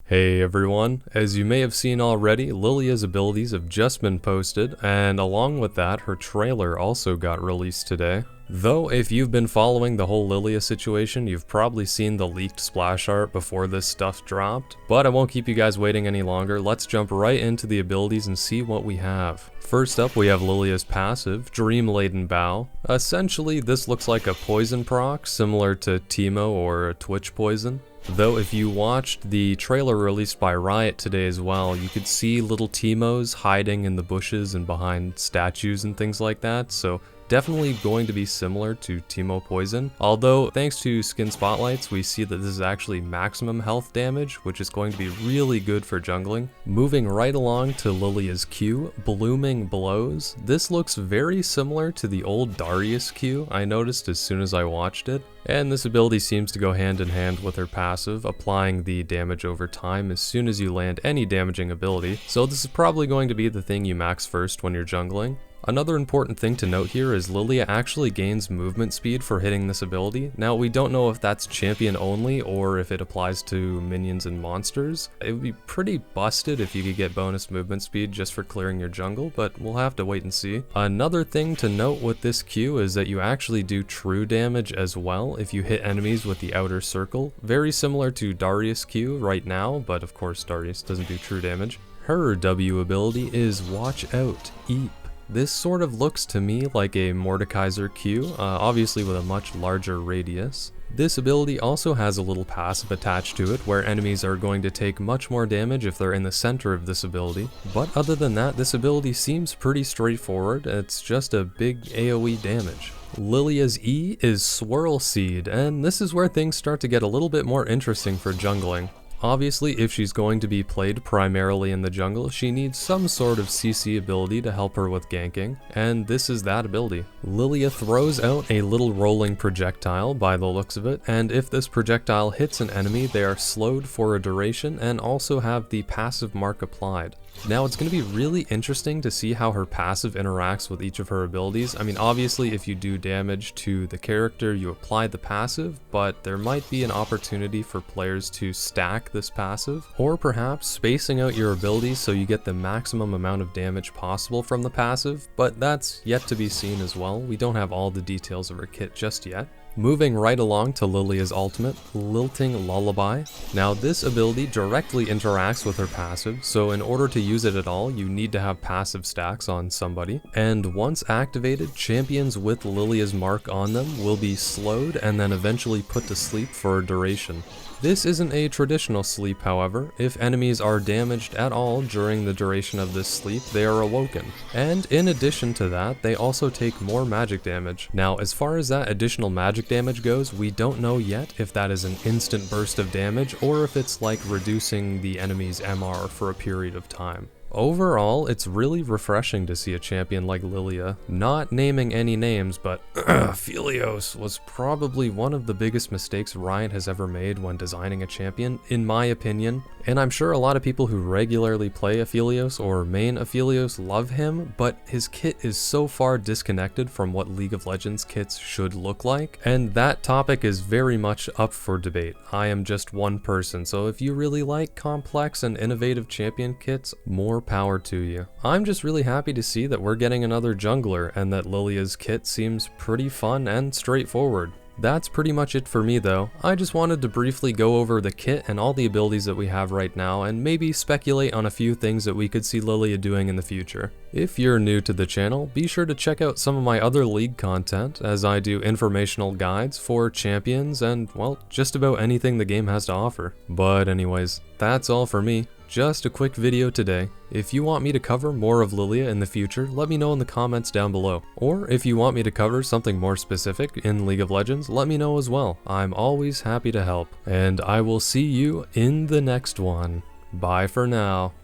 Hey everyone, as you may have seen already, Lillia's abilities have just been posted, and along with that, her trailer also got released today. Though if you've been following the whole Lillia situation, you've probably seen the leaked splash art before this stuff dropped, but I won't keep you guys waiting any longer. Let's jump right into the abilities and see what we have. First up, we have Lillia's passive, Dream Laden Bow. Essentially, this looks like a poison proc, similar to Teemo or a Twitch poison. Though if you watched the trailer released by Riot today as well, you could see little Teemos hiding in the bushes and behind statues and things like that, so definitely going to be similar to Teemo Poison. Although, thanks to skin spotlights, we see that this is actually maximum health damage, which is going to be really good for jungling. Moving right along to Lillia's Q, Blooming Blows. This looks very similar to the old Darius Q, I noticed as soon as I watched it. And this ability seems to go hand in hand with her passive, applying the damage over time as soon as you land any damaging ability. So this is probably going to be the thing you max first when you're jungling. Another important thing to note here is Lillia actually gains movement speed for hitting this ability. Now we don't know if that's champion only or if it applies to minions and monsters. It would be pretty busted if you could get bonus movement speed just for clearing your jungle, but we'll have to wait and see. Another thing to note with this Q is that you actually do true damage as well if you hit enemies with the outer circle. Very similar to Darius Q right now, but of course Darius doesn't do true damage. Her W ability is Watch Out, Eep. This sort of looks to me like a Mordekaiser Q, obviously with a much larger radius. This ability also has a little passive attached to it where enemies are going to take much more damage if they're in the center of this ability. But other than that, this ability seems pretty straightforward. It's just a big AoE damage. Lillia's E is Swirl Seed, and this is where things start to get a little bit more interesting for jungling. Obviously, if she's going to be played primarily in the jungle, she needs some sort of CC ability to help her with ganking, and this is that ability. Lillia throws out a little rolling projectile by the looks of it, and if this projectile hits an enemy, they are slowed for a duration and also have the passive mark applied. Now it's going to be really interesting to see how her passive interacts with each of her abilities. I mean, obviously if you do damage to the character, you apply the passive, but there might be an opportunity for players to stack this passive, or perhaps spacing out your abilities so you get the maximum amount of damage possible from the passive, but that's yet to be seen as well. We don't have all the details of her kit just yet. Moving right along to Lillia's ultimate, Lilting Lullaby. Now this ability directly interacts with her passive, so in order to use it at all, you need to have passive stacks on somebody. And once activated, champions with Lillia's mark on them will be slowed and then eventually put to sleep for a duration. This isn't a traditional sleep, however. If enemies are damaged at all during the duration of this sleep, they are awoken. And in addition to that, they also take more magic damage. Now, as far as that additional magic damage goes, we don't know yet if that is an instant burst of damage or if it's like reducing the enemy's MR for a period of time. Overall, it's really refreshing to see a champion like Lillia. Not naming any names, but Aphelios was probably one of the biggest mistakes Riot has ever made when designing a champion, in my opinion. And I'm sure a lot of people who regularly play Aphelios or main Aphelios love him, but his kit is so far disconnected from what League of Legends kits should look like, and that topic is very much up for debate. I am just one person, so if you really like complex and innovative champion kits, more power to you. I'm just really happy to see that we're getting another jungler and that Lillia's kit seems pretty fun and straightforward. That's pretty much it for me though. I just wanted to briefly go over the kit and all the abilities that we have right now and maybe speculate on a few things that we could see Lillia doing in the future. If you're new to the channel, be sure to check out some of my other League content as I do informational guides for champions and, well, just about anything the game has to offer. But anyways, that's all for me. Just a quick video today. If you want me to cover more of Lillia in the future, let me know in the comments down below. Or if you want me to cover something more specific in League of Legends, let me know as well. I'm always happy to help. And I will see you in the next one. Bye for now.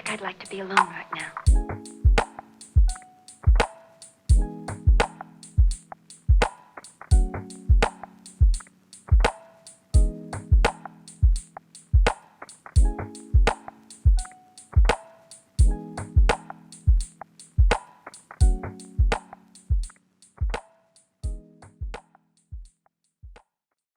think I'd like to be alone right now.